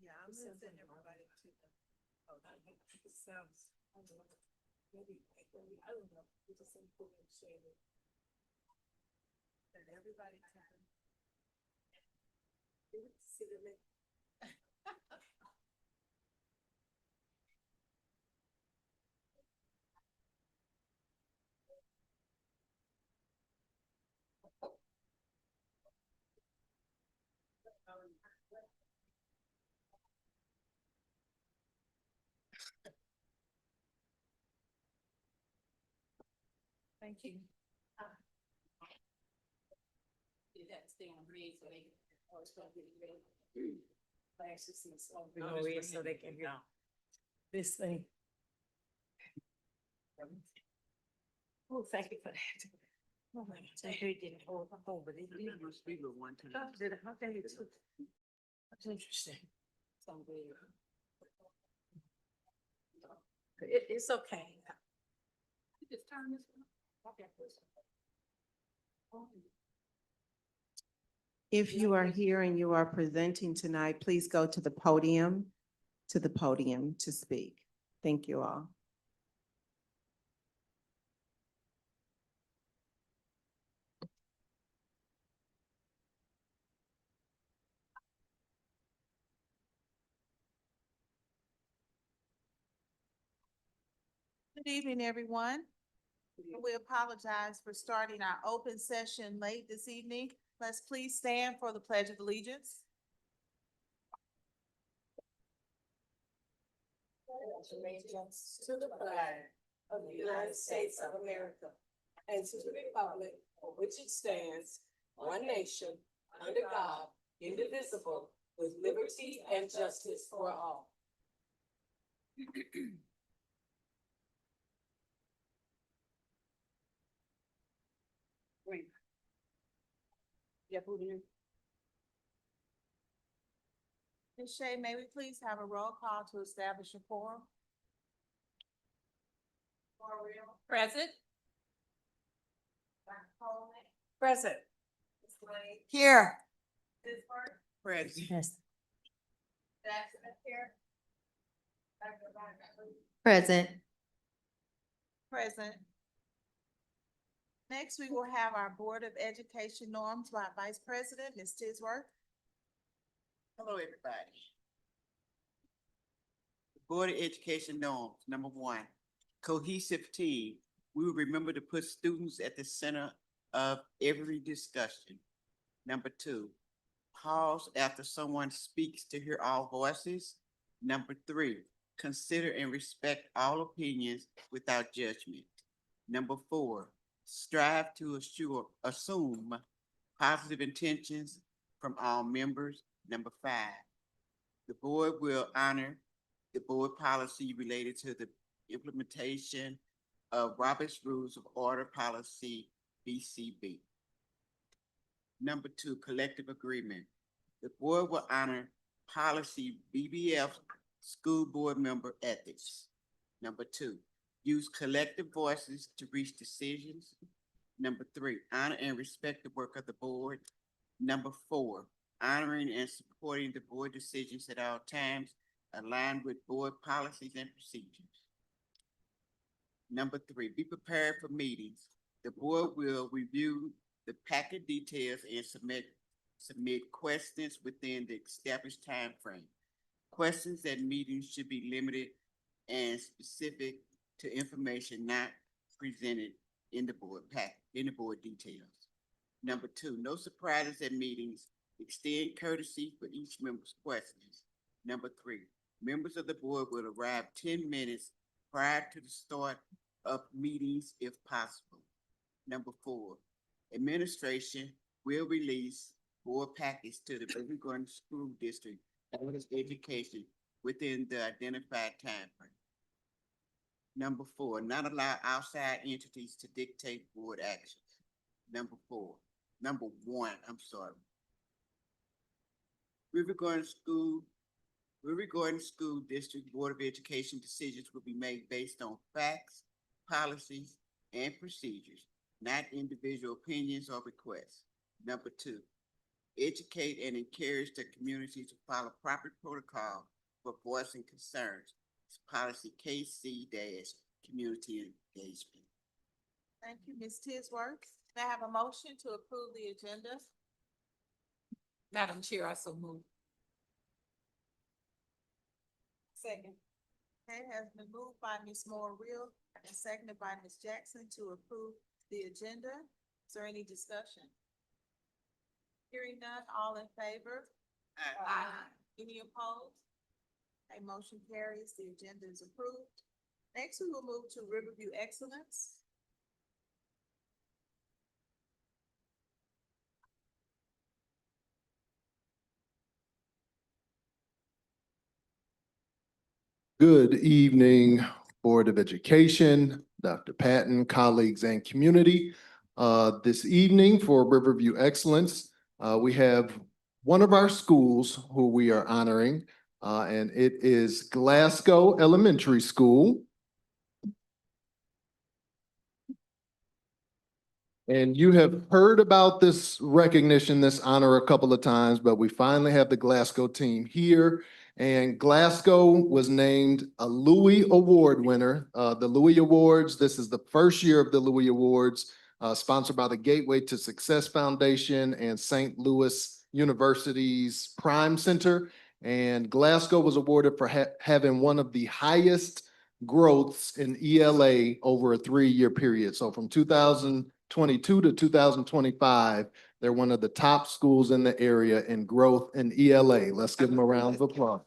Yeah, I'm gonna send everybody to the. Oh, that sounds. Maybe, I don't know, we just send people and share it. And everybody can. See the link. Thank you. Did that stay on read so they can, oh, it's gonna be ready. Flashes and stuff. We're gonna read so they can hear this thing. Oh, thank you for that. Oh my God, I heard it didn't hold up over it. Must be the one time. Oh, did it? Okay, it's, that's interesting. It's okay. Just turn this one. Okay. If you are here and you are presenting tonight, please go to the podium to speak. Thank you all. Good evening, everyone. We apologize for starting our open session late this evening. Let's please stand for the Pledge of Allegiance. Allegiance to the flag of the United States of America and to the republic for which it stands, one nation, under God, indivisible, with liberty and justice for all. Ms. Shea, may we please have a roll call to establish a quorum? Present. Present. Here. Present. Yes. Present. Present. Next, we will have our Board of Education norms by Vice President, Ms. Tisworth. Hello, everybody. Board of Education norms, number one, cohesive team. We will remember to put students at the center of every discussion. Number two, pause after someone speaks to hear all voices. Number three, consider and respect all opinions without judgment. Number four, strive to assume positive intentions from all members. Number five, the board will honor the board policy related to the implementation of Robert's Rules of Order Policy, BCB. Number two, collective agreement. The board will honor policy BBF, school board member ethics. Number two, use collective voices to reach decisions. Number three, honor and respect the work of the board. Number four, honoring and supporting the board decisions at all times aligned with board policies and procedures. Number three, be prepared for meetings. The board will review the packet details and submit questions within the established time frame. Questions at meetings should be limited and specific to information not presented in the board details. Number two, no surprises at meetings. Extend courtesy for each member's questions. Number three, members of the board will arrive 10 minutes prior to the start of meetings if possible. Number four, administration will release board packets to the Boardroom Garden School District Board of Education within the identified time frame. Number four, not allow outside entities to dictate board actions. Number one, River Garden School District Board of Education decisions will be made based on facts, policies, and procedures, not individual opinions or requests. Number two, educate and encourage the community to follow proper protocol for voicing concerns. It's policy KC-community engagement. Thank you, Ms. Tisworth. May I have a motion to approve the agenda? Madam Chair, I so move. Second. Okay, has been moved by Ms. Moore Real and seconded by Ms. Jackson to approve the agenda. Is there any discussion? Hearing none, all in favor? Aye. Any opposed? A motion carries, the agenda is approved. Next, we will move to Riverview Excellence. Good evening, Board of Education, Dr. Patton, colleagues, and community. This evening for Riverview Excellence, we have one of our schools who we are honoring, and it is Glasgow Elementary School. And you have heard about this recognition, this honor a couple of times, but we finally have the Glasgow team here. And Glasgow was named a Louis Award winner. The Louis Awards, this is the first year of the Louis Awards, sponsored by the Gateway to Success Foundation and St. Louis University's Prime Center. And Glasgow was awarded for having one of the highest growths in ELA over a 3-year period. So from 2022 to 2025, they're one of the top schools in the area in growth in ELA. Let's give them a round of applause.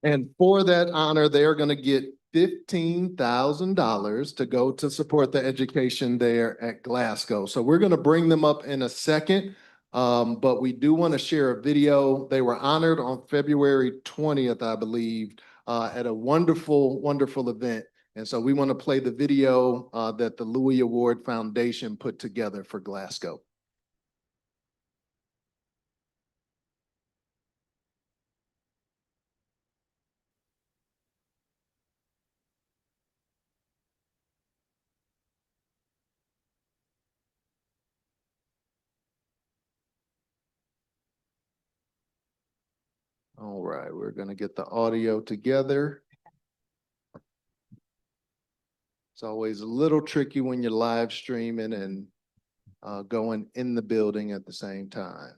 And for that honor, they're going to get $15,000 to go to support the education there at Glasgow. So we're going to bring them up in a second, but we do want to share a video. They were honored on February 20th, I believe, at a wonderful, wonderful event. And so we want to play the video that the Louis Award Foundation put together for Glasgow. All right, we're going to get the audio together. It's always a little tricky when you're live streaming and going in the building at the same time.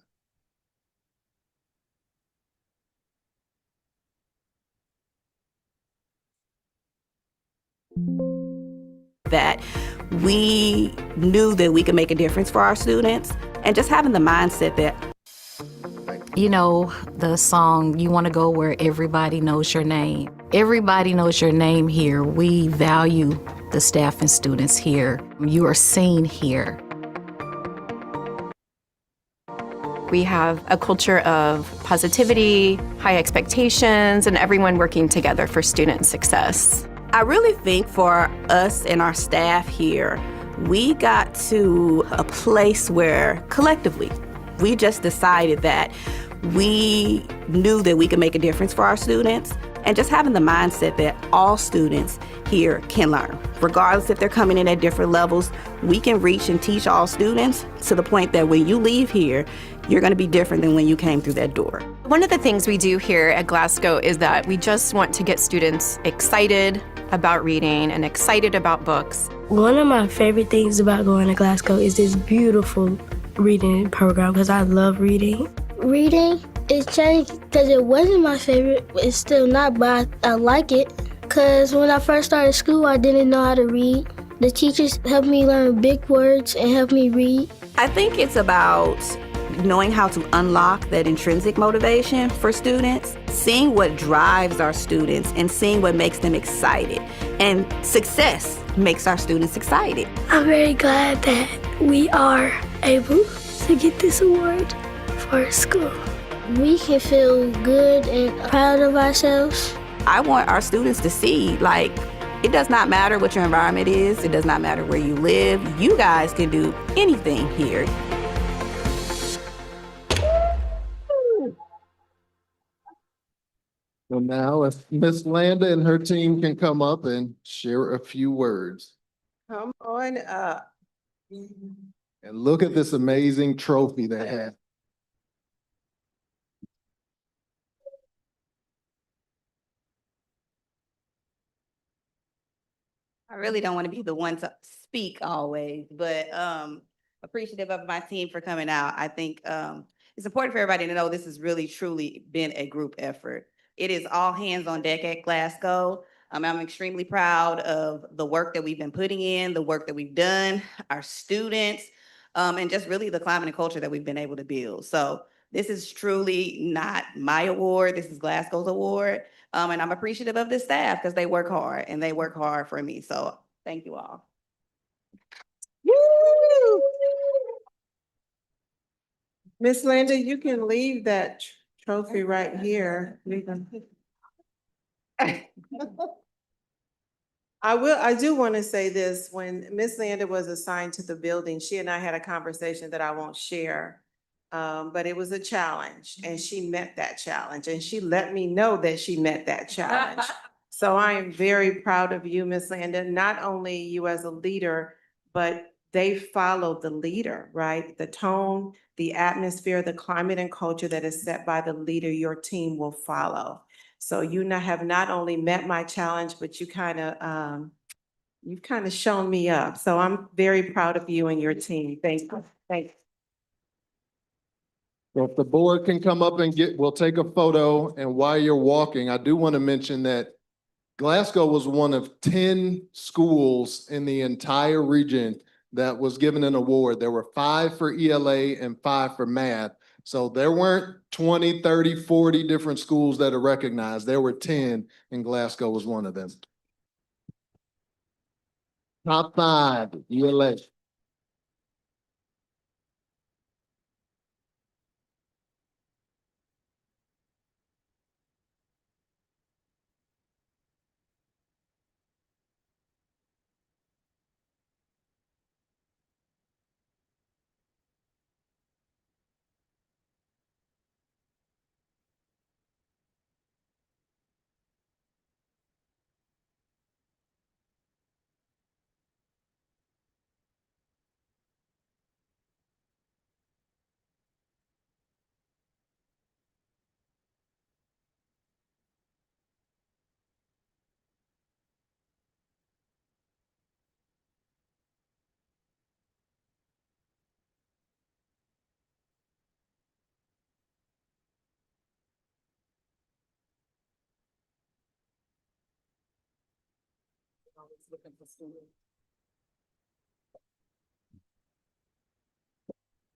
That we knew that we could make a difference for our students, and just having the mindset that, you know, the song, you want to go where everybody knows your name. Everybody knows your name here. We value the staff and students here. You are seen here. We have a culture of positivity, high expectations, and everyone working together for student success. I really think for us and our staff here, we got to a place where collectively, we just decided that we knew that we could make a difference for our students, and just having the mindset that all students here can learn. Regardless if they're coming in at different levels, we can reach and teach all students to the point that when you leave here, you're going to be different than when you came through that door. One of the things we do here at Glasgow is that we just want to get students excited about reading and excited about books. One of my favorite things about going to Glasgow is this beautiful reading program because I love reading. Reading is changed because it wasn't my favorite. It's still not, but I like it because when I first started school, I didn't know how to read. The teachers helped me learn big words and helped me read. I think it's about knowing how to unlock that intrinsic motivation for students, seeing what drives our students and seeing what makes them excited. And success makes our students excited. I'm very glad that we are able to get this award for our school. We can feel good and proud of ourselves. I want our students to see, like, it does not matter what your environment is. It does not matter where you live. You guys can do anything here. So now if Miss Landa and her team can come up and share a few words. Come on up. And look at this amazing trophy they have. I really don't want to be the one to speak always, but appreciative of my team for coming out. I think it's important for everybody to know this has really truly been a group effort. It is all hands on deck at Glasgow. I'm extremely proud of the work that we've been putting in, the work that we've done, our students, and just really the climate and culture that we've been able to build. So this is truly not my award. This is Glasgow's award. And I'm appreciative of the staff because they work hard and they work hard for me. So thank you all. Woo! Miss Linda, you can leave that trophy right here. I do want to say this, when Miss Linda was assigned to the building, she and I had a conversation that I won't share. But it was a challenge and she met that challenge and she let me know that she met that challenge. So I am very proud of you, Miss Linda, not only you as a leader, but they followed the leader, right? The tone, the atmosphere, the climate and culture that is set by the leader, your team will follow. So you have not only met my challenge, but you've kind of shown me up. So I'm very proud of you and your team. Thank you. Thank you. So if the board can come up and we'll take a photo, and while you're walking, I do want to mention that Glasgow was one of 10 schools in the entire region that was given an award. There were 5 for ELA and 5 for math. So there weren't 20, 30, 40 different schools that are recognized. There were 10, and Glasgow was one of them. Top 5, ELA.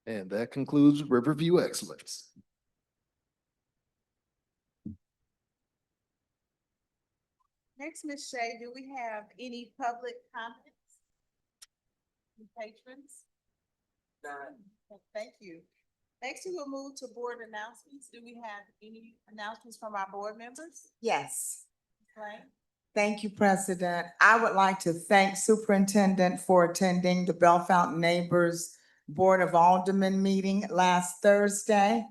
And that concludes Riverview Excellence. Next, Ms. Shea, do we have any public comments? Patrons? Thank you. Next, we will move to board announcements. Do we have any announcements from our board members? Yes, Right. thank you, President. I would like to thank Superintendent for attending the Bell Fountain Neighbors Board of Aldermen meeting last Thursday.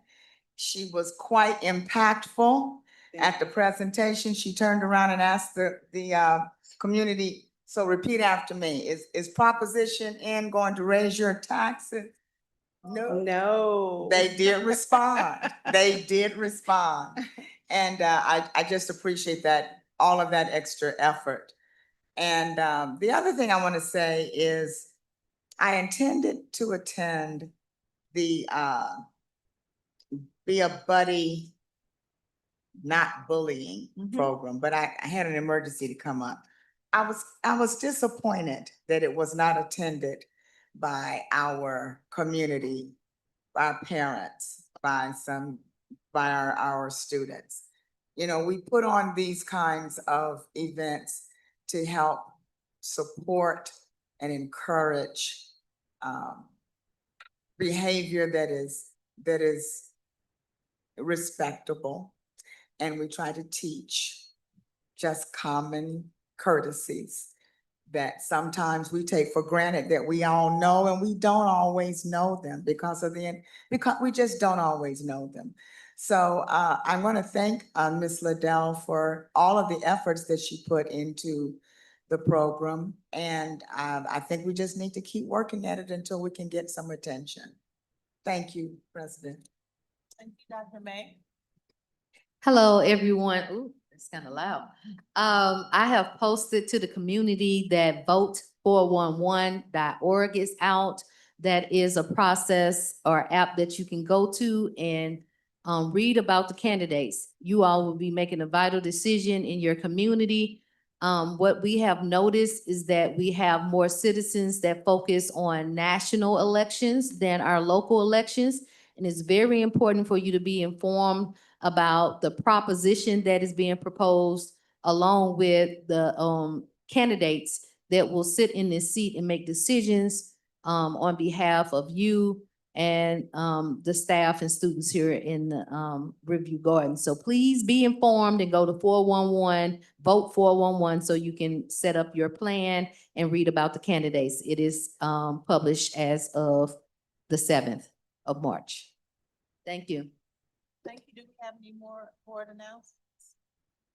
She was quite impactful at the presentation. She turned around and asked the community, so repeat after me, is Proposition N going to raise your taxes? No. They did respond. They did respond. And I just appreciate that, all of that extra effort. And the other thing I want to say is I intended to attend the Be a Buddy Not Bullying program, but I had an emergency to come up. I was disappointed that it was not attended by our community, our parents, by our students. You know, we put on these kinds of events to help support and encourage behavior that is respectable. And we try to teach just common courtesies that sometimes we take for granted that we all know, and we don't always know them because we just don't always know them. So I want to thank Ms. Liddell for all of the efforts that she put into the program. And I think we just need to keep working at it until we can get some attention. Thank you, President. Thank you, Dr. May. Hello, everyone. Ooh, it's kind of loud. I have posted to the community that vote411.org is out. That is a process or app that you can go to and read about the candidates. You all will be making a vital decision in your community. What we have noticed is that we have more citizens that focus on national elections than our local elections. And it's very important for you to be informed about the proposition that is being proposed along with the candidates that will sit in this seat and make decisions on behalf of you and the staff and students here in the Riverview Garden. So please be informed and go to 411, vote 411 so you can set up your plan and read about the candidates. It is published as of the 7th of March. Thank you. Thank you. Do we have any more board announcements?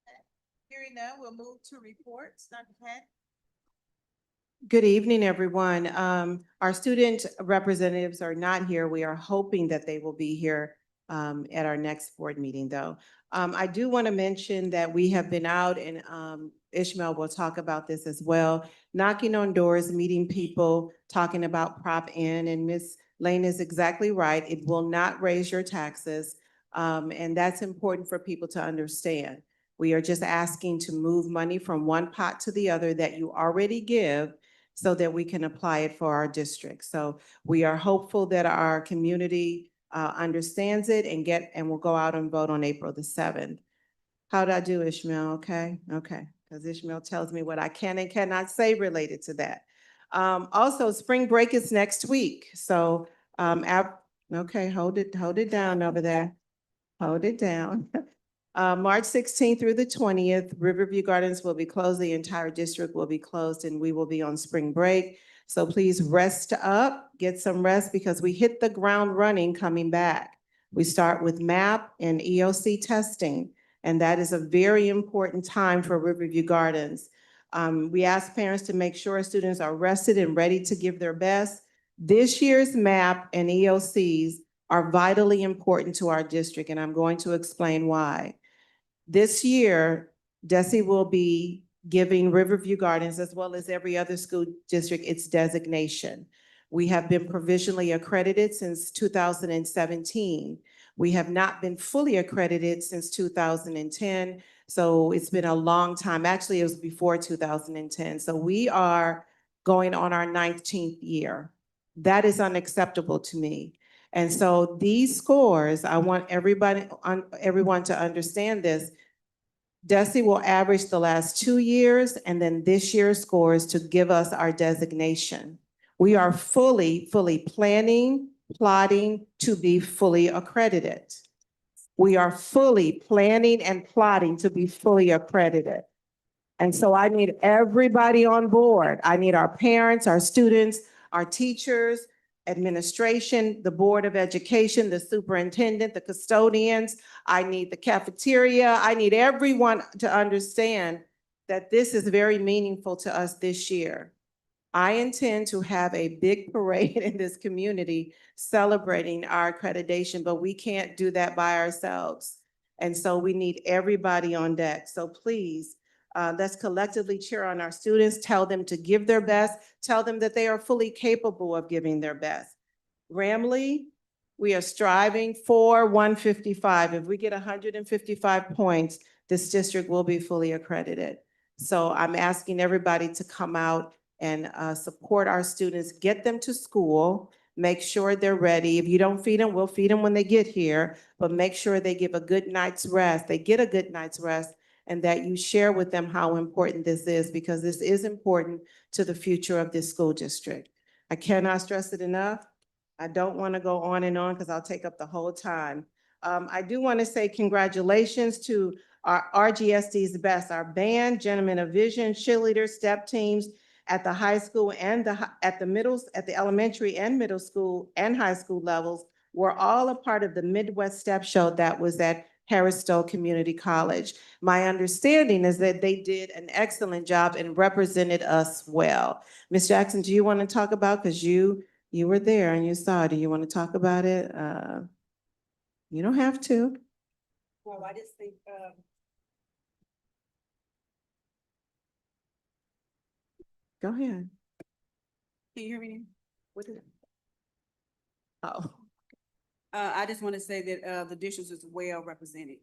Okay. Hearing none, we'll move to reports. Dr. Pat? Good evening, everyone. Our student representatives are not here. We are hoping that they will be here at our next board meeting, though. I do want to mention that we have been out, and Ishmael will talk about this as well, knocking on doors, meeting people, talking about Prop N, and Ms. Lane is exactly right. It will not raise your taxes, and that's important for people to understand. We are just asking to move money from one pot to the other that you already give so that we can apply it for our district. So we are hopeful that our community understands it and will go out and vote on April the 7th. How'd I do, Ishmael? Okay, okay. Because Ishmael tells me what I can and cannot say related to that. Also, spring break is next week. So, okay, hold it down over there. Hold it down. March 16th through the 20th, Riverview Gardens will be closed. The entire district will be closed and we will be on spring break. So please rest up, get some rest because we hit the ground running coming back. We start with MAP and EOC testing, and that is a very important time for Riverview Gardens. We ask parents to make sure students are rested and ready to give their best. This year's MAP and EOCs are vitally important to our district, and I'm going to explain why. This year, DESE will be giving Riverview Gardens, as well as every other school district, its designation. We have been provisionally accredited since 2017. We have not been fully accredited since 2010, so it's been a long time. Actually, it was before 2010. So we are going on our 19th year. That is unacceptable to me. And so these scores, I want everyone to understand this. DESE will average the last 2 years and then this year's scores to give us our designation. We are fully planning, plotting to be fully accredited. We are fully planning and plotting to be fully accredited. And so I need everybody on board. I need our parents, our students, our teachers, administration, the Board of Education, the superintendent, the custodians. I need the cafeteria. I need everyone to understand that this is very meaningful to us this year. I intend to have a big parade in this community celebrating our accreditation, but we can't do that by ourselves. And so we need everybody on deck. So please, let's collectively cheer on our students, tell them to give their best, tell them that they are fully capable of giving their best. Ramley, we are striving for 155. If we get 155 points, this district will be fully accredited. So I'm asking everybody to come out and support our students, get them to school, make sure they're ready. If you don't feed them, we'll feed them when they get here, but make sure they give a good night's rest. They get a good night's rest, and that you share with them how important this is, because this is important to the future of this school district. I cannot stress it enough. I don't want to go on and on because I'll take up the whole time. I do want to say congratulations to our RGSD's best, our band, Gentlemen of Vision, cheerleaders, step teams at the high school and at the elementary and middle school and high school levels were all a part of the Midwest Step Show that was at Harris Stowe Community College. My understanding is that they did an excellent job and represented us well. Ms. Jackson, do you want to talk about, because you were there and you saw, do you want to talk about it? You don't have to. Well, I just think, Go ahead. Can you hear me? What is it? Oh. I just want to say that, the district is well represented.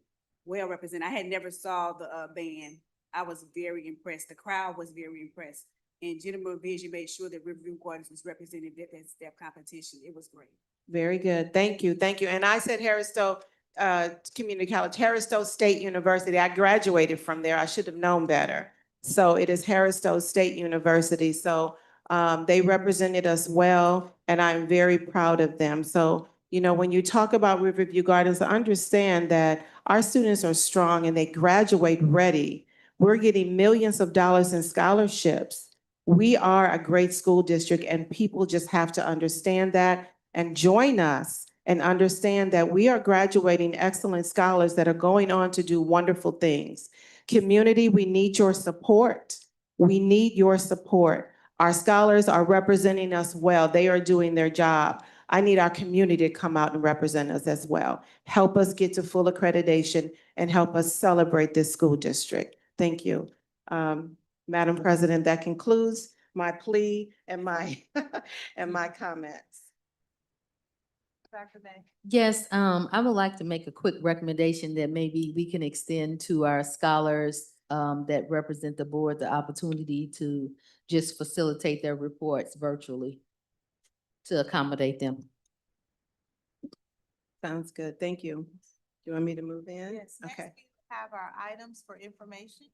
Well represented. I had never saw the, band. I was very impressed. The crowd was very impressed. And Jennifer Vision made sure that Riverview Gardens was represented at that step competition. It was great. Very good. Thank you. Thank you. And I said Harris Stowe Community College, Harris Stowe State University. I graduated from there. I should have known better. So it is Harris Stowe State University. So they represented us well, and I'm very proud of them. So, you know, when you talk about Riverview Gardens, understand that our students are strong and they graduate ready. We're getting millions of dollars in scholarships. We are a great school district, and people just have to understand that and join us and understand that we are graduating excellent scholars that are going on to do wonderful things. Community, we need your support. We need your support. Our scholars are representing us well. They are doing their job. I need our community to come out and represent us as well. Help us get to full accreditation and help us celebrate this school district. Thank you. Madam President, that concludes my plea and my and my comments. Dr. May. Yes, I would like to make a quick recommendation that maybe we can extend to our scholars that represent the board the opportunity to just facilitate their reports virtually to accommodate them. Sounds good. Thank you. Do you want me to move in? Yes, next Okay. we have our items for information.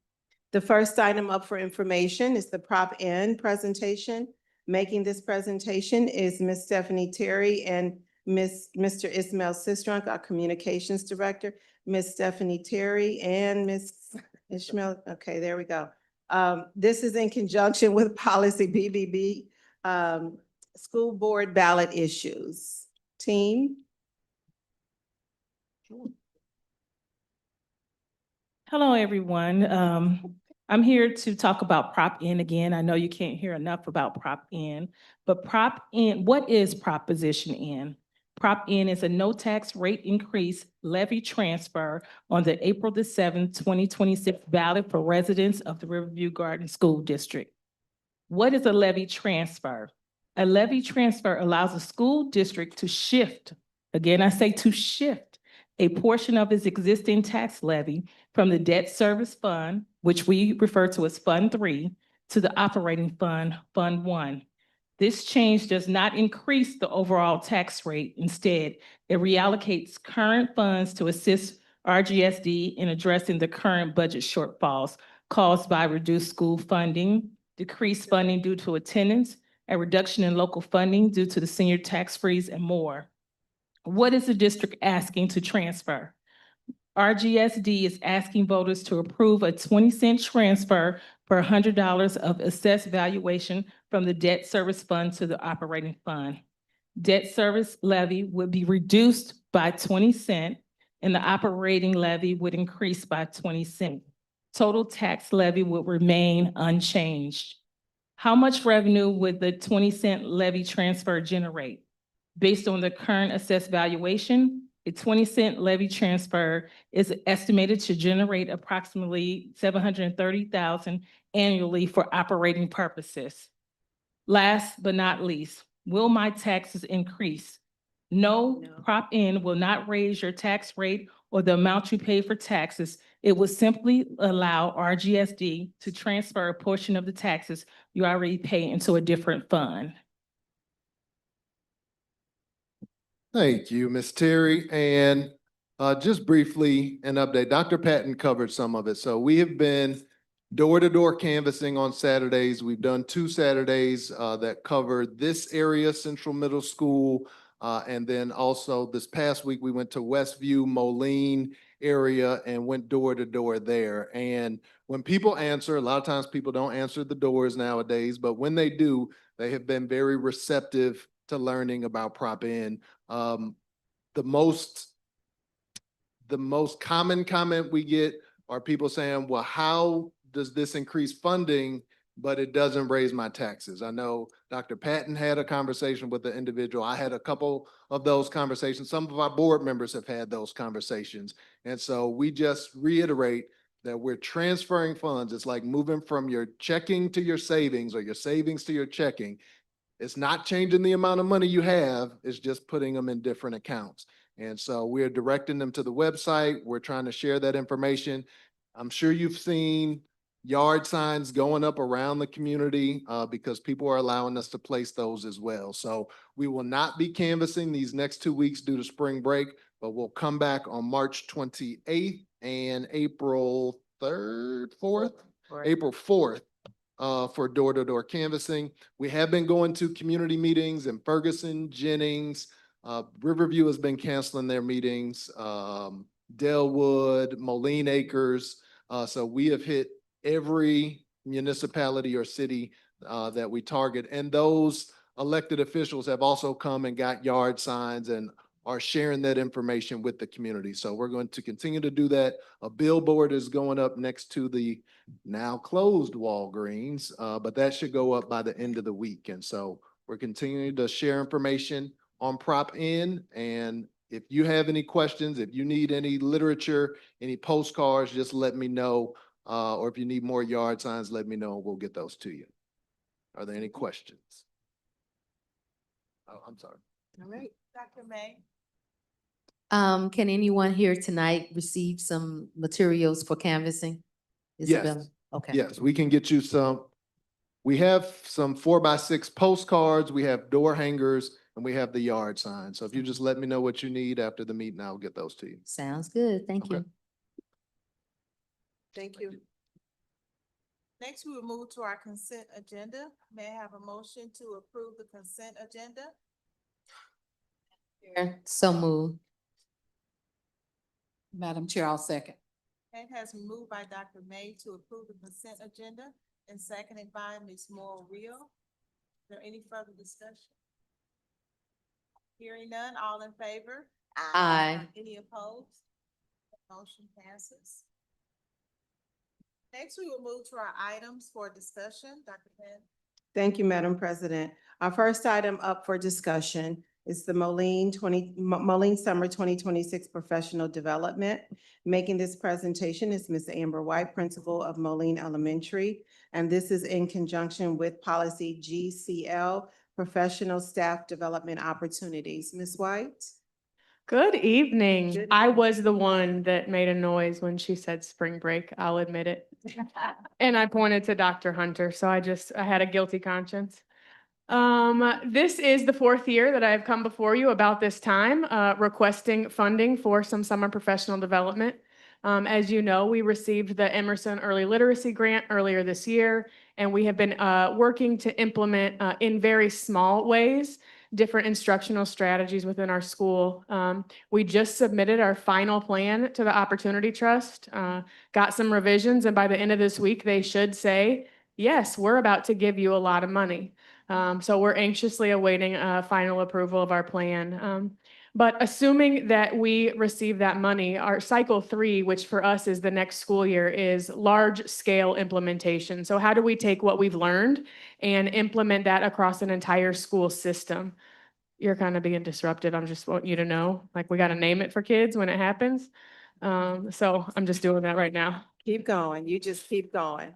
The first item up for information is the Prop N presentation. Making this presentation is Ms. Stephanie Terry and Mr. Ismail Sistrunk, our Communications Director. Ms. Stephanie Terry and Ms. Ishmael, okay, there we go. This is in conjunction with Policy BBB, school board ballot issues. Team? Hello, everyone. I'm here to talk about Prop N again. I know you can't hear enough about Prop N, but Prop N, what is Proposition N? Prop N is a no tax rate increase levy transfer on the April the 7th, 2026 ballot for residents of the Riverview Garden School District. What is a levy transfer? A levy transfer allows a school district to shift, again, I say to shift, a portion of its existing tax levy from the debt service fund, which we refer to as Fund 3, to the operating fund, Fund 1. This change does not increase the overall tax rate. Instead, it reallocates current funds to assist RGSD in addressing the current budget shortfalls caused by reduced school funding, decreased funding due to attendance, a reduction in local funding due to the senior tax freeze, and more. What is the district asking to transfer? RGSD is asking voters to approve a 20-cent transfer per $100 of assessed valuation from the debt service fund to the operating fund. Debt service levy would be reduced by 20 cents and the operating levy would increase by 20 cents. Total tax levy would remain unchanged. How much revenue would the 20-cent levy transfer generate? Based on the current assessed valuation, a 20-cent levy transfer is estimated to generate approximately $730,000 annually for operating purposes. Last but not least, will my taxes increase? No, Prop N will not raise your tax rate or the amount you pay for taxes. It will simply allow RGSD to transfer a portion of the taxes you already pay into a different fund. Thank you, Ms. Terry. And just briefly, an update. Dr. Patton covered some of it. So we have been door-to-door canvassing on Saturdays. We've done 2 Saturdays that cover this area, Central Middle School. And then also this past week, we went to Westview, Moline area and went door-to-door there. And when people answer, a lot of times people don't answer the doors nowadays, but when they do, they have been very receptive to learning about Prop N. the most common comment we get are people saying, well, how does this increase funding, but it doesn't raise my taxes? I know Dr. Patton had a conversation with the individual. I had a couple of those conversations. Some of our board members have had those conversations. And so we just reiterate that we're transferring funds. It's like moving from your checking to your savings or your savings to your checking. It's not changing the amount of money you have, it's just putting them in different accounts. And so we're directing them to the website. We're trying to share that information. I'm sure you've seen yard signs going up around the community because people are allowing us to place those as well. So we will not be canvassing these next 2 weeks due to spring break, but we'll come back on March 28th and April 3rd, 4th, April 4th for door-to-door canvassing. We have been going to community meetings in Ferguson, Jennings, Riverview has been canceling their meetings, Delwood, Moline Acres. So we have hit every municipality or city that we target. And those elected officials have also come and got yard signs and are sharing that information with the community. So we're going to continue to do that. A billboard is going up next to the now closed Walgreens, but that should go up by the end of the week. And so we're continuing to share information on Prop N. And if you have any questions, if you need any literature, any postcards, just let me know. Or if you need more yard signs, let me know and we'll get those to you. Are there any questions? Oh, I'm sorry. All right, Dr. May. Can anyone here tonight receive some materials for canvassing? Isabella? Yes. Okay. Yes, we can get you some. We have some 4x6 postcards, we have door hangers, and we have the yard sign. So if you just let me know what you need after the meeting, I'll get those to you. Sounds good. Thank Okay. you. Thank you. Next, we will move to our consent agenda. May I have a motion to approve the consent agenda? So moved. Madam Chair, I'll second. It has been moved by Dr. May to approve the consent agenda and seconded by Ms. Moore Real. Is there any further discussion? Hearing none, all in favor? Aye. Any opposed? Motion passes. Next, we will move to our items for discussion. Dr. Penn. Thank you, Madam President. Our first item up for discussion is the Moline Summer 2026 Professional Development. Making this presentation is Ms. Amber White, Principal of Moline Elementary, and this is in conjunction with Policy GCL, Professional Staff Development Opportunities. Ms. White? Good evening. Good I evening. was the one that made a noise when she said spring break. I'll admit it. And I pointed to Dr. Hunter, so I had a guilty conscience. This is the 4th year that I've come before you about this time, requesting funding for some summer professional development. As you know, we received the Emerson Early Literacy Grant earlier this year, and we have been working to implement in very small ways different instructional strategies within our school. We just submitted our final plan to the Opportunity Trust, got some revisions, and by the end of this week, they should say, yes, we're about to give you a lot of money. So we're anxiously awaiting final approval of our plan. But assuming that we receive that money, our cycle 3, which for us is the next school year, is large scale implementation. So how do we take what we've learned and implement that across an entire school system? You're kind of being disrupted. I'm just wanting you to know, like, we got to name it for kids when it happens. So I'm just doing that right now. Keep going. You just keep going.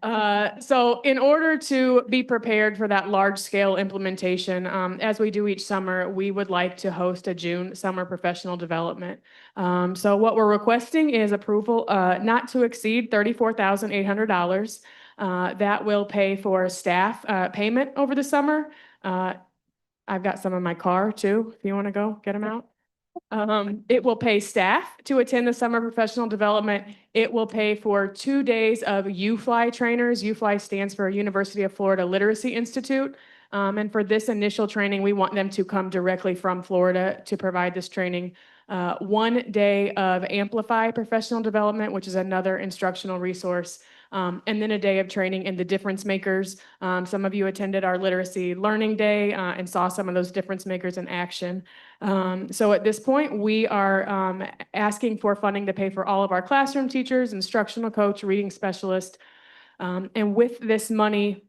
So in order to be prepared for that large scale implementation, as we do each summer, we would like to host a June summer professional development. So what we're requesting is approval not to exceed $34,800. That will pay for staff payment over the summer. I've got some in my car too, if you want to go get them out. It will pay staff to attend the summer professional development. It will pay for 2 days of UFLI trainers. UFLI stands for University of Florida Literacy Institute. And for this initial training, we want them to come directly from Florida to provide this training. 1 day of Amplify professional development, which is another instructional resource. and then a day of training in the difference makers. Some of you attended our literacy learning day and saw some of those difference makers in action. So at this point, we are asking for funding to pay for all of our classroom teachers, instructional coach, reading specialist. And with this money,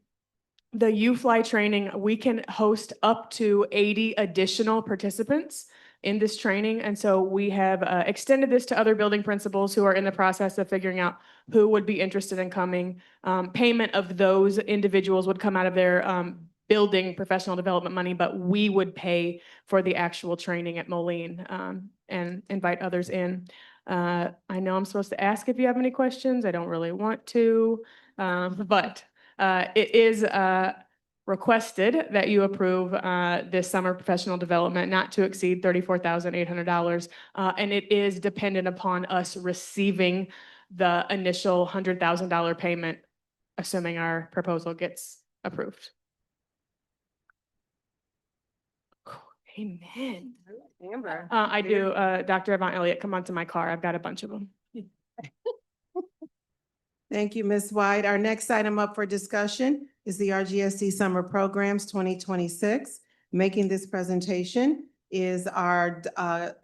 the UFly training, we can host up to 80 additional participants in this training. And so we have extended this to other building principals who are in the process of figuring out who would be interested in coming. Payment of those individuals would come out of their building professional development money, but we would pay for the actual training at Moline and invite others in. I know I'm supposed to ask if you have any questions. I don't really want to, but it is requested that you approve this summer professional development not to exceed $34,800. And it is dependent upon us receiving the initial $100,000 payment, assuming our proposal gets approved. Amen. Amber. I do, Dr. Avant Elliott, come onto my car. I've got a bunch of them. Thank you, Ms. White. Our next item up for discussion is the RGSD Summer Programs 2026. Making this presentation is our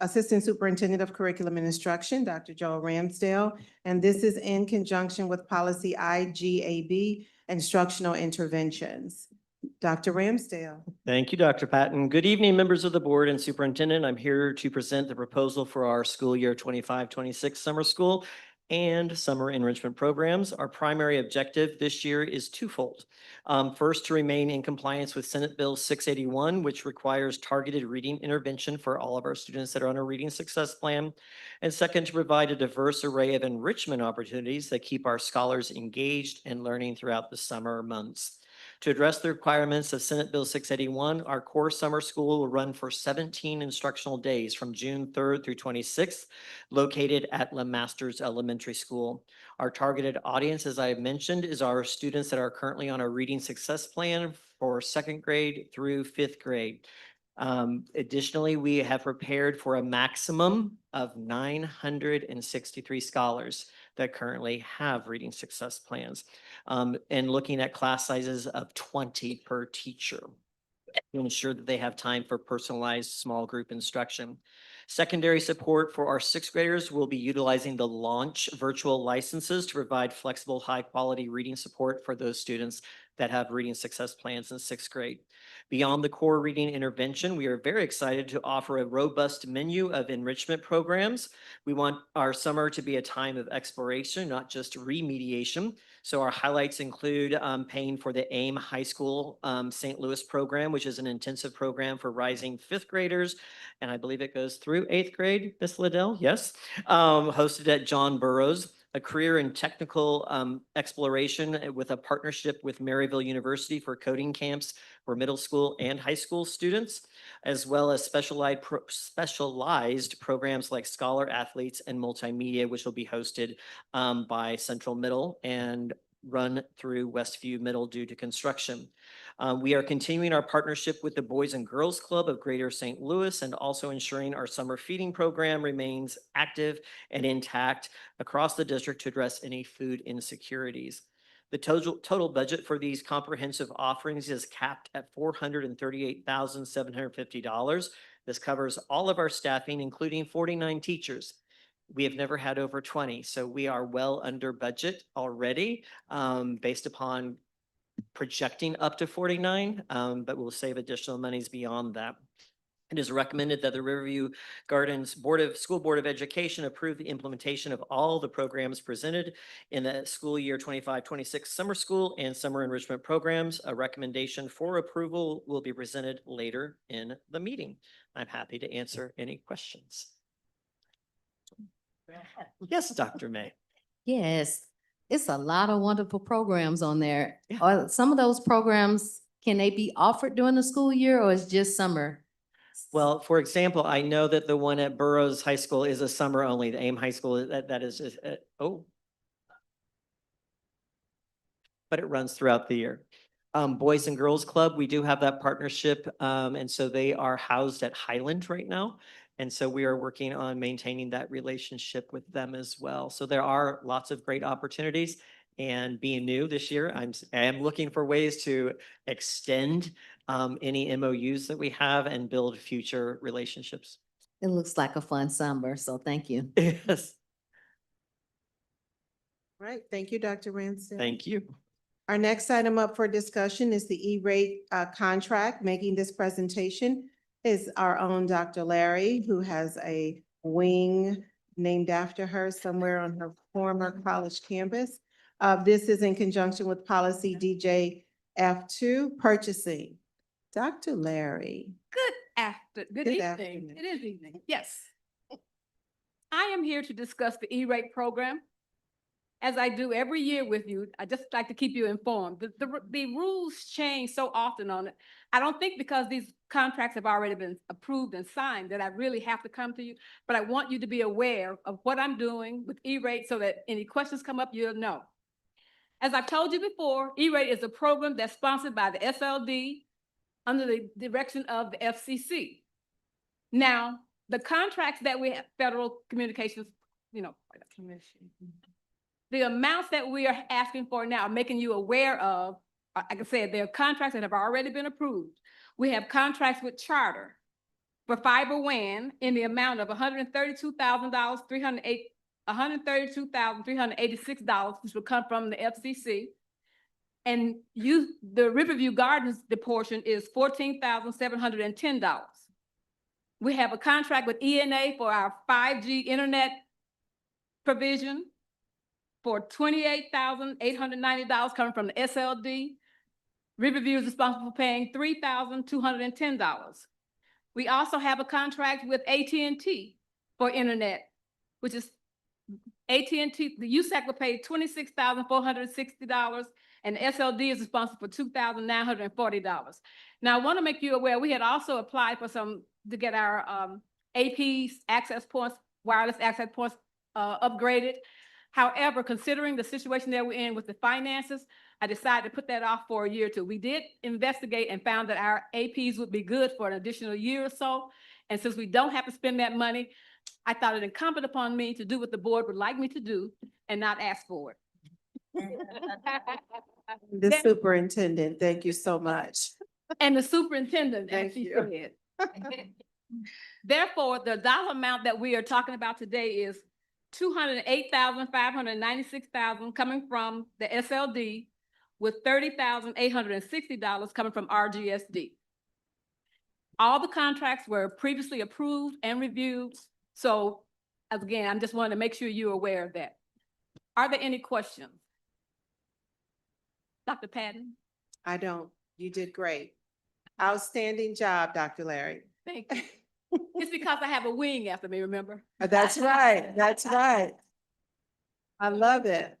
Assistant Superintendent of Curriculum and Instruction, Dr. Joel Ramsdale. And this is in conjunction with Policy IGAB, Instructional Interventions. Dr. Ramsdale. Thank you, Dr. Patton. Good evening, members of the board and superintendent. I'm here to present the proposal for our school year 25-26 summer school and summer enrichment programs. Our primary objective this year is twofold. First, to remain in compliance with Senate Bill 681, which requires targeted reading intervention for all of our students that are on a reading success plan. And second, to provide a diverse array of enrichment opportunities that keep our scholars engaged and learning throughout the summer months. To address the requirements of Senate Bill 681, our core summer school will run for 17 instructional days from June 3rd through 26th, located at LeMasters Elementary School. Our targeted audience, as I mentioned, is our students that are currently on a reading success plan for 2nd grade through 5th grade. Additionally, we have prepared for a maximum of 963 scholars that currently have reading success plans, and looking at class sizes of 20 per teacher to ensure that they have time for personalized small group instruction. Secondary support for our 6th graders will be utilizing the Launch virtual licenses to provide flexible, high-quality reading support for those students that have reading success plans in 6th grade. Beyond the core reading intervention, we are very excited to offer a robust menu of enrichment programs. We want our summer to be a time of exploration, not just remediation. So our highlights include paying for the AIM High School St. Louis program, which is an intensive program for rising 5th graders. And I believe it goes through 8th grade, Ms. Liddell, yes. Hosted at John Burroughs. A career in technical exploration with a partnership with Maryville University for coding camps for middle school and high school students, as well as specialized programs like Scholar Athletes and Multimedia, which will be hosted by Central Middle and run through Westview Middle due to construction. We are continuing our partnership with the Boys and Girls Club of Greater St. Louis and also ensuring our summer feeding program remains active and intact across the district to address any food insecurities. The total budget for these comprehensive offerings is capped at $438,750. This covers all of our staffing, including 49 teachers. We have never had over 20, so we are well under budget already based upon projecting up to 49, but we'll save additional monies beyond that. It is recommended that the Riverview Gardens School Board of Education approve the implementation of all the programs presented in the school year 25-26 summer school and summer enrichment programs. A recommendation for approval will be presented later in the meeting. I'm happy to answer any questions. Yes, Dr. May. Yes, it's a lot of wonderful programs on there. Yeah. Are some of those programs, can they be offered during the school year or is just summer? Well, for example, I know that the one at Burroughs High School is a summer only. The AIM High School, that is just, but it runs throughout the year. Boys and Girls Club, we do have that partnership. And so they are housed at Highland right now. And so we are working on maintaining that relationship with them as well. So there are lots of great opportunities. And being new this year, I am looking for ways to extend any MOUs that we have and build future relationships. It looks like a fun summer, so thank you. Yes, Right, thank you, Dr. Ransdale. thank you. Our next item up for discussion is the E-rate contract. Making this presentation is our own Dr. Larry, who has a wing named after her somewhere on her former college campus. This is in conjunction with policy DJF2, purchasing. Dr. Larry. Good Good evening. afternoon. It is evening, yes. I am here to discuss the E-rate program. As I do every year with you, I just like to keep you informed. The rules change so often on it. I don't think because these contracts have already been approved and signed that I really have to come to you, but I want you to be aware of what I'm doing with E-rate so that any questions come up, you'll know. As I've told you before, E-rate is a program that's sponsored by the SLD under the direction of the FCC. Now, the contracts that we have, Federal Communications, the amounts that we are asking for now, making you aware of, like I said, there are contracts that have already been approved. We have contracts with Charter for fiber WAN in the amount of $132,386, which will come from the FCC. And the Riverview Gardens, the portion is $14,710. We have a contract with ENA for our 5G internet provision for $28,890 coming from the SLD. Riverview is responsible for paying $3,210. We also have a contract with AT&T for internet, which is AT&T, the USAC will pay $26,460, and the SLD is responsible for $2,940. Now, I want to make you aware, we had also applied for to get our AP access points, wireless access points upgraded. However, considering the situation that we're in with the finances, I decided to put that off for a year or two. We did investigate and found that our APs would be good for an additional year or so. And since we don't have to spend that money, I thought it incumbent upon me to do what the board would like me to do and not ask for it. The superintendent, thank you so much. And the superintendent, as Thank she you. said. Therefore, the dollar amount that we are talking about today is $208,596 coming from the SLD, with $30,860 coming from RGSD. All the contracts were previously approved and reviewed. So again, I'm just wanting to make sure you're aware of that. Are there any questions? Dr. Patton? I don't. You did great. Outstanding job, Dr. Larry. Thank you. It's because I have a wing after me, remember? That's right. That's right. I love it.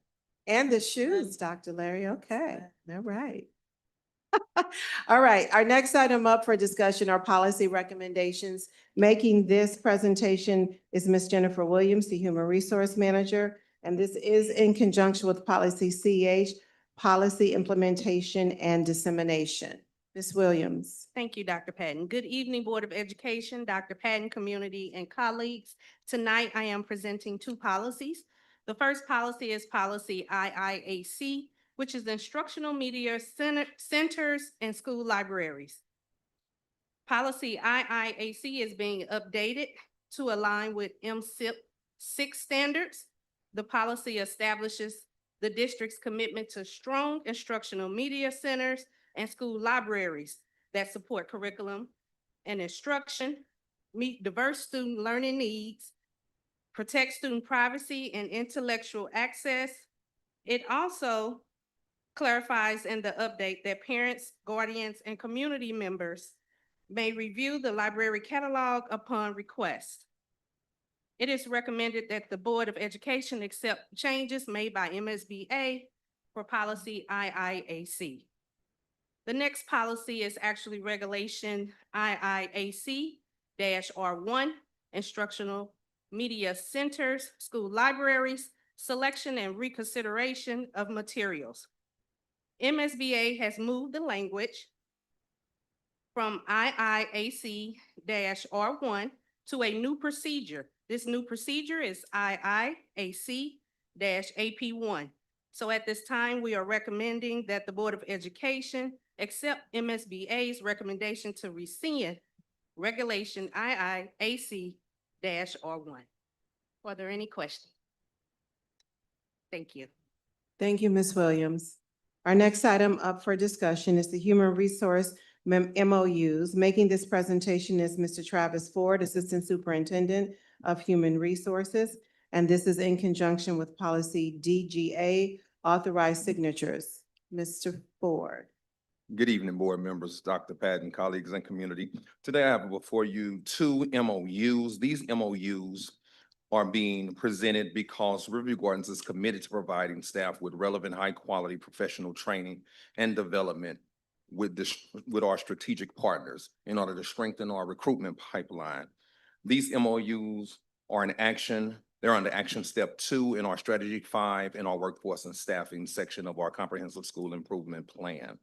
And the shoes, Dr. Larry. Okay, all right. All right, our next item up for discussion are policy recommendations. Making this presentation is Ms. Jennifer Williams, the Human Resource Manager, and this is in conjunction with Policy CH, Policy Implementation and Dissemination. Ms. Williams. Thank you, Dr. Patton. Good evening, Board of Education, Dr. Patton, community, and colleagues. Tonight, I am presenting two policies. The first policy is policy IIAC, which is Instructional Media Centers and School Libraries. Policy IIAC is being updated to align with MSIP 6 standards. The policy establishes the district's commitment to strong instructional media centers and school libraries that support curriculum and instruction, meet diverse student learning needs, protect student privacy and intellectual access. It also clarifies in the update that parents, guardians, and community members may review the library catalog upon request. It is recommended that the Board of Education accept changes made by MSBA for policy IIAC. The next policy is actually regulation IIAC-R1, Instructional Media Centers, School Libraries, Selection and Reconsideration of Materials. MSBA has moved the language from IIAC-R1 to a new procedure. This new procedure is IIAC-AP1 So at this time, we are recommending that the Board of Education accept MSBA's recommendation to rescind Regulation IIAC-R1. Are there any questions? Thank you. Thank you, Ms. Williams. Our next item up for discussion is the Human Resource MOUs. Making this presentation is Mr. Travis Ford, Assistant Superintendent of Human Resources, and this is in conjunction with Policy DGA, Authorized Signatures. Mr. Ford. Good evening, board members, Dr. Patton, colleagues, and community. Today I have before you two MOUs. These MOUs are being presented because Riverview Gardens is committed to providing staff with relevant, high-quality professional training and development with our strategic partners in order to strengthen our recruitment pipeline. These MOUs are in action. They're under action step 2 in our strategy 5 in our workforce and staffing section of our comprehensive school improvement plan.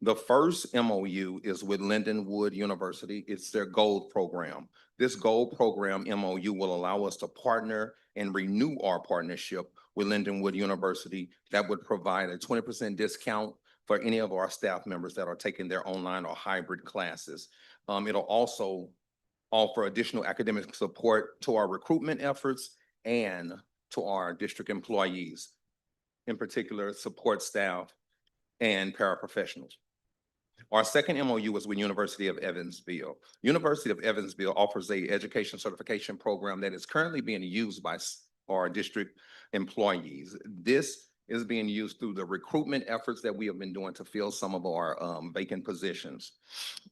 The first MOU is with Lindenwood University. It's their GOLD program. This GOLD program MOU will allow us to partner and renew our partnership with Lindenwood University. That would provide a 20% discount for any of our staff members that are taking their online or hybrid classes. It'll also offer additional academic support to our recruitment efforts and to our district employees, in particular support staff and paraprofessionals. Our second MOU is with University of Evansville. University of Evansville offers an education certification program that is currently being used by our district employees. This is being used through the recruitment efforts that we have been doing to fill some of our vacant positions.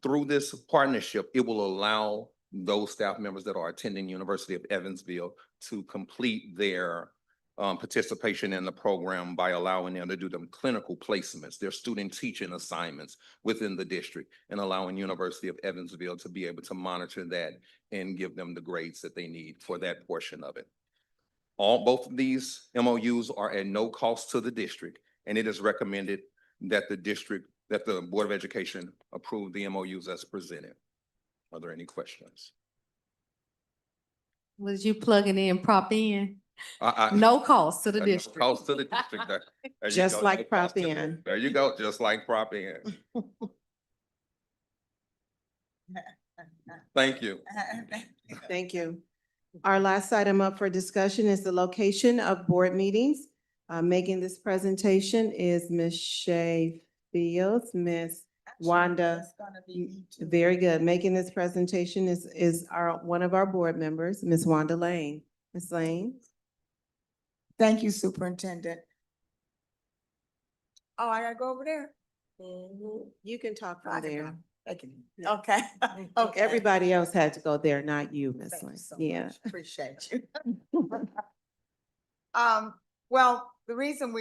Through this partnership, it will allow those staff members that are attending University of Evansville to complete their participation in the program by allowing them to do them clinical placements, their student teaching assignments within the district, and allowing University of Evansville to be able to monitor that and give them the grades that they need for that portion of it. Both of these MOUs are at no cost to the district, and it is recommended that the Board of Education approve the MOUs as presented. Are there any questions? Was you plugging in Prop N? No No cost to the no district. cost to the district. There you Just go. like No Prop cost to the- N. There you go, just like Prop N. Thank you. Thank you. Our last item up for discussion is the location of board meetings. Making this presentation is Ms. Shay Fields, Ms. Wanda. Very good. Making this presentation is one of our board members, Ms. Wanda Lane. Ms. Lane? Thank you, Superintendent. Oh, I gotta go over there? You can talk I from can there. go. Okay, okay. Everybody else had to go there, not you, Ms. Thank you Lane. so Yeah. much. Appreciate you. Well, the reason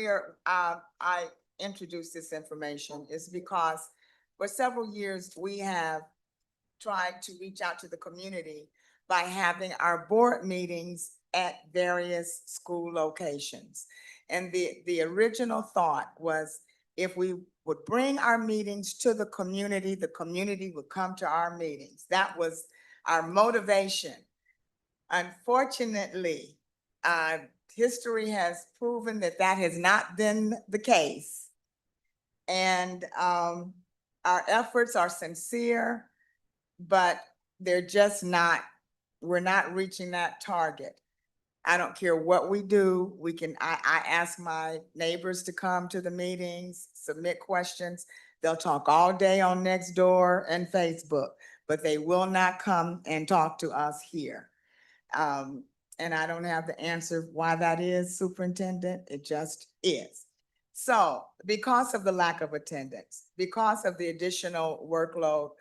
I introduced this information is because for several years, we have tried to reach out to the community by having our board meetings at various school locations. And the original thought was if we would bring our meetings to the community would come to our meetings. That was our motivation. Unfortunately, history has proven that that has not been the case. And our efforts are sincere, but they're just not, we're not reaching that target. I don't care what we do. I ask my neighbors to come to the meetings, submit questions. They'll talk all day on Nextdoor and Facebook, but they will not come and talk to us here. And I don't have the answer why that is, Superintendent. It just is. So because of the lack of attendance, because of the additional workload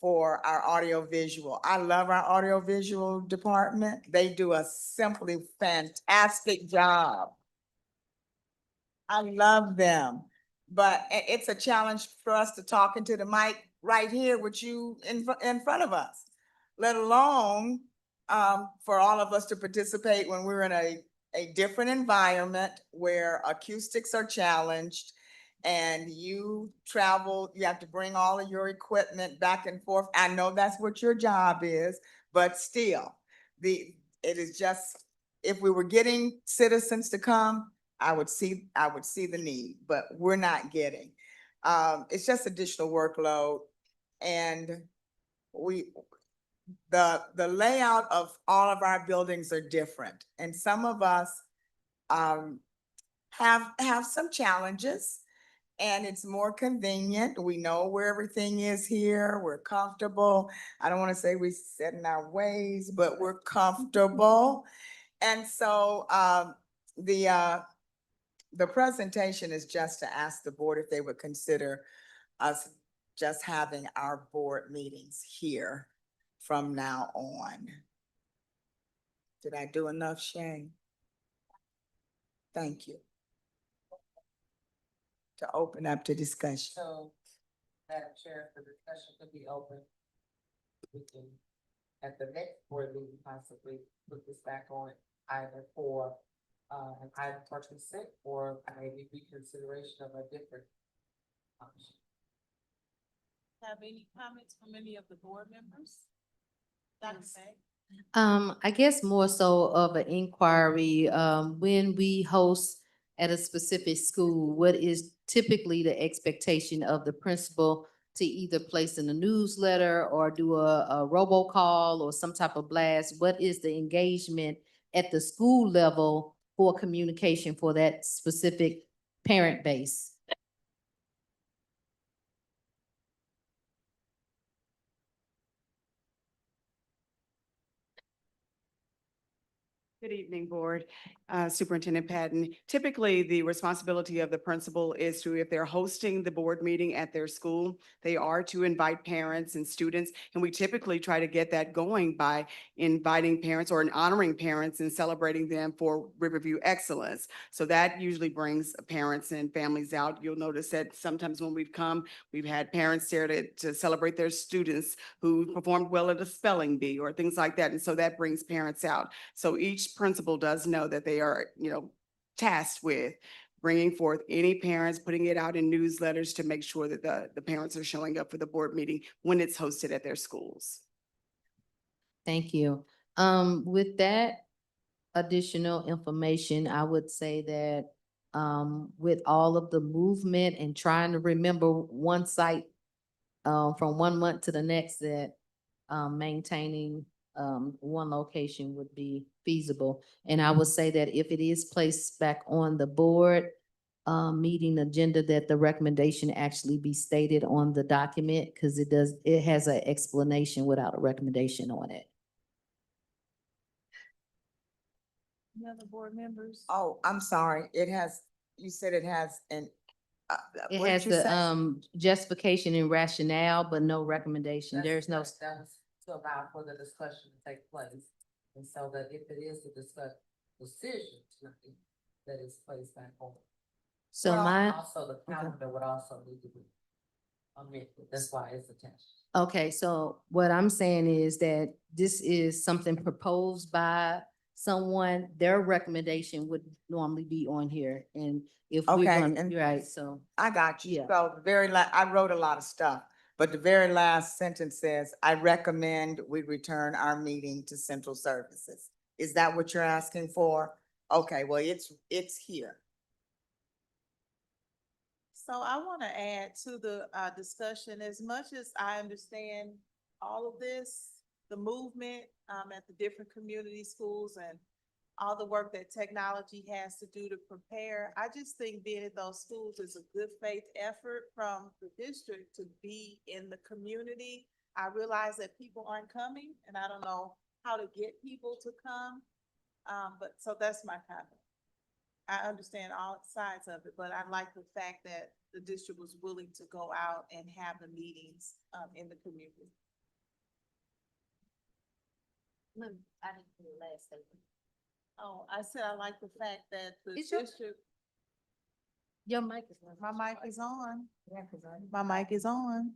for our audiovisual, I love our audiovisual department. They do a simply fantastic job. I love them, but it's a challenge for us to talk into the mic right here with you in front of us, let alone for all of us to participate when we're in a different environment where acoustics are challenged and you travel, you have to bring all of your equipment back and forth. I know that's what your job is, but still, it is just, if we were getting citizens to come, I would see the need, but we're not getting. It's just additional workload and the layout of all of our buildings are different and some of us have some challenges and it's more convenient. We know where everything is here. We're comfortable. I don't want to say we set in our ways, but we're comfortable. And so the presentation is just to ask the board if they would consider us just having our board meetings here from now on. Did I do enough, Shane? Thank you. To open up to discussion. So, Madam Chair, the discussion could be open. We can, at the next board meeting, possibly put this back on either for an item for consent or maybe reconsideration of a different option. Have any comments from any of the board members? Dr. Say? I guess more so of an inquiry, when we host at a specific school, what is typically the expectation of the principal to either place in a newsletter or do a robocall or some type of blast? What is the engagement at the school level for communication for that specific parent base? Good evening, Board. Superintendent Patton. Typically, the responsibility of the principal is to, if they're hosting the board meeting at their school, they are to invite parents and students. And we typically try to get that going by inviting parents or honoring parents and celebrating them for Riverview excellence. So that usually brings parents and families out. You'll notice that sometimes when we've come, we've had parents there to celebrate their students who performed well at a spelling bee or things like that. And so that brings parents out. So each principal does know that they are, tasked with bringing forth any parents, putting it out in newsletters to make sure that the parents are showing up for the board meeting when it's hosted at their schools. Thank you. With that additional information, I would say that with all of the movement and trying to remember one site from one month to the next, that maintaining one location would be feasible. And I would say that if it is placed back on the board meeting agenda, that the recommendation actually be stated on the document, because it has an explanation without a recommendation on it. Any other board members? Oh, I'm sorry. You said it has an. It what has did you say? the justification and rationale, but no recommendation. There's no. That was to allow for the discussion to take place. And so that if it is a decision tonight, that is placed back on. So Well, also the calendar would also need to be amended. That's why it's attached. Okay, so what I'm saying is that this is something proposed by someone, their recommendation would normally be on here, and if we're Okay, gonna, and- right, so. I got you. Yeah. So the very I wrote a lot of stuff, but the very last sentence says, I recommend we return our meeting to central services. Is that what you're asking for? Okay, well, it's here. So I want to add to the discussion, as much as I understand all of this, the movement at the different community schools and all the work that technology has to do to prepare, I just think being at those schools is a good faith effort from the district to be in the community. I realize that people aren't coming and I don't know how to get people to come. But so that's my comment. I understand all sides of it, but I like the fact that the district was willing to go out and have the meetings in the community. I didn't hear the last statement. Oh, I said I like the fact that the Is your- district, Your mic is not. my mic is on. My mic is on.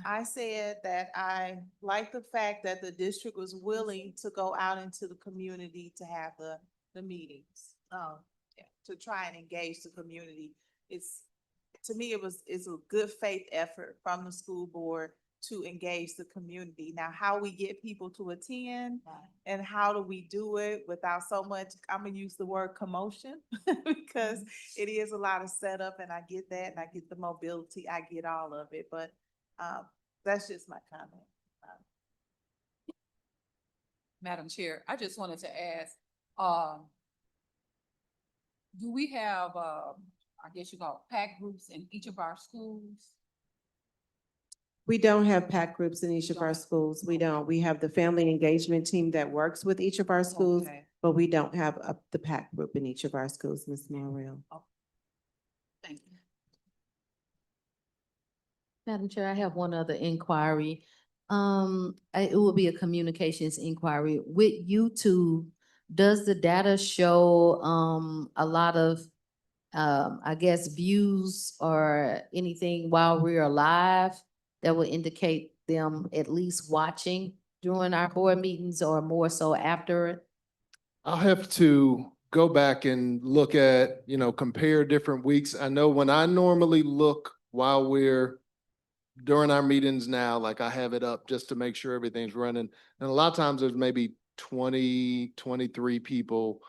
I said that I like the fact that the district was willing to go out into the community to have the meetings. Yeah, to try and engage the community. To me, it's a good faith effort from the school board to engage the community. Now, how we get people to attend and how do we do it without so much, I'm gonna use the word commotion because it is a lot of setup and I get that and I get the mobility, I get all of it, but that's just my comment. Madam Chair, I just wanted to ask, do we have, I guess you call it pack groups in each of our schools? We don't have PAC groups in each of our schools. We don't. We have the family engagement team that works with each of our schools, Okay. but we don't have the PAC group in each of our schools, Ms. Morrell. Thank you. Madam Chair, I have one other inquiry. It will be a communications inquiry. With YouTube, does the data show, a lot of, I guess, views or anything while we're live that will indicate them at least watching during our board meetings or more so after it? I'll have to go back and look at, compare different weeks. I know when I normally look while we're during our meetings now, like I have it up just to make sure everything's running. And a lot of times there's maybe 20, 23 people,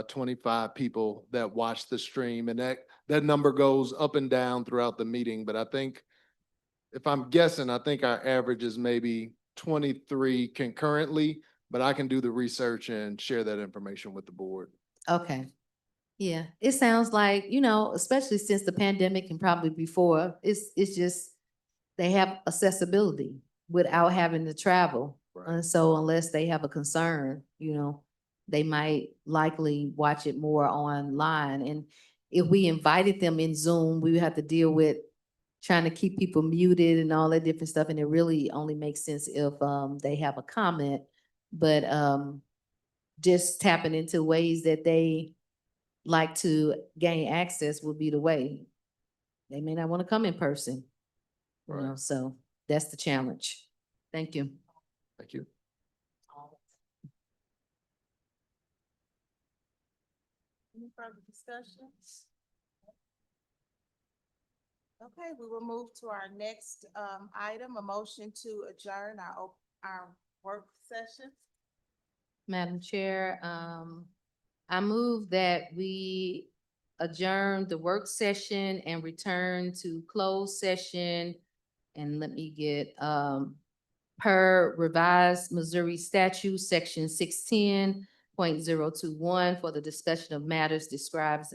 25 people that watch the stream, and that number goes up and down throughout the meeting. But I think, if I'm guessing, I think our average is maybe 23 concurrently, but I can do the research and share that information with the board. Okay. Yeah, it sounds like, especially since the pandemic and probably before, it's just, they have accessibility without having to travel. Right. And so unless they have a concern, they might likely watch it more online. And if we invited them in Zoom, we would have to deal with trying to keep people muted and all that different stuff. And it really only makes sense if they have a comment. But just tapping into ways that they like to gain access would be the way. They may not want to come in person. Right. So that's the challenge. Thank you. Thank you. Any further discussion? Okay, we will move to our next item, a motion to adjourn our work session. Madam Chair, I move that we adjourn the work session and return to closed session. And let me get, per revised Missouri statute, section 610.021 for the discussion of matters described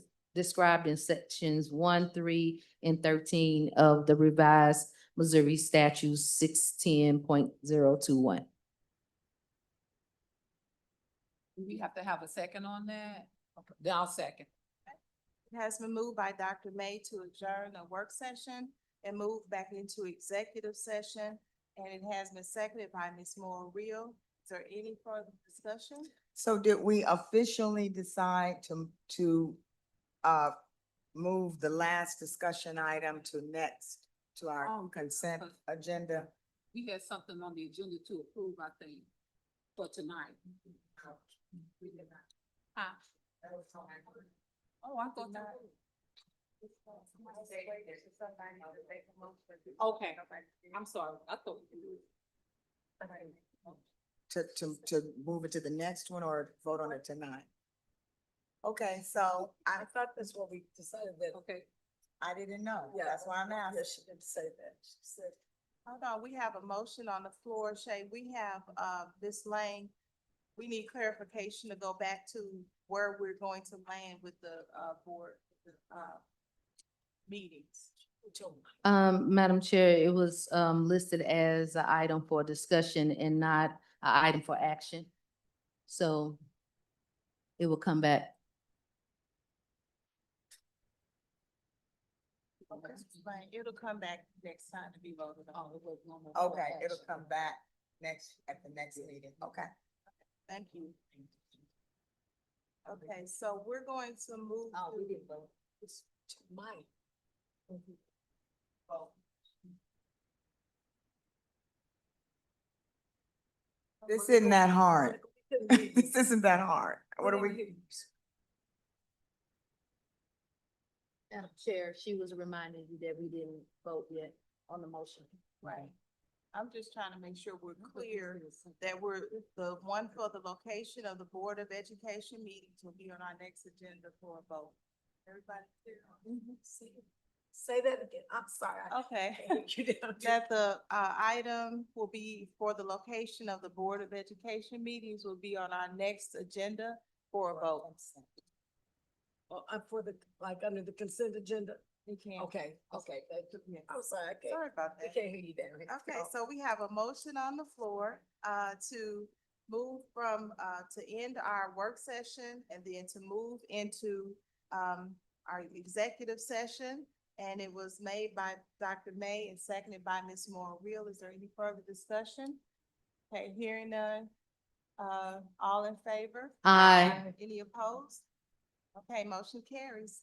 in sections 1, 3, and 13 of the revised Missouri statute 610.021. Do we have to have a second on that? Okay, then I'll second. It has been moved by Dr. May to adjourn a work session and move back into executive session. And it has been seconded by Ms. Moore-Real. Is there any further discussion? So did we officially decide to move the last discussion item to next, to our consent agenda? We had something on the agenda to approve, I think, for tonight. Huh? Oh, I thought that. Okay, I'm sorry, I thought. To move it to the next one or vote on it tonight? Okay, so I thought that's what we decided that. Okay. I didn't know. That's why I'm asking. Yes, she didn't say that. She said. Hold on, we have a motion on the floor. Shay, we have Ms. Lang. We need clarification to go back to where we're going to land with the board meetings. Madam Chair, it was listed as an item for discussion and not an item for action. So it will come back. Okay, it'll come back next time to be voted on. Okay, it'll come back at the next meeting. Okay. Thank you. Okay, so we're going to move. Oh, we didn't vote. It's mine. This isn't that hard. This isn't that hard. What are we? Madam Chair, she was reminding you that we didn't vote yet on the motion. Right. I'm just trying to make sure we're clear that the one for the location of the Board of Education meetings will be on our next agenda for a vote. Everybody clear? Say that again. I'm sorry. Okay. You didn't- That the item will be for the location of the Board of Education meetings will be on our next agenda for a vote. For the, like, under the consent agenda? You can. Okay, that took me, I'm sorry, I can't, Sorry about I that. can't hear you down here. Okay, so we have a motion on the floor to move from to end our work session and then to move into our executive session. And it was made by Dr. May and seconded by Ms. Moore Real. Is there any further discussion? Okay, hearing none. All in favor? Aye. Any opposed? Okay, motion carries.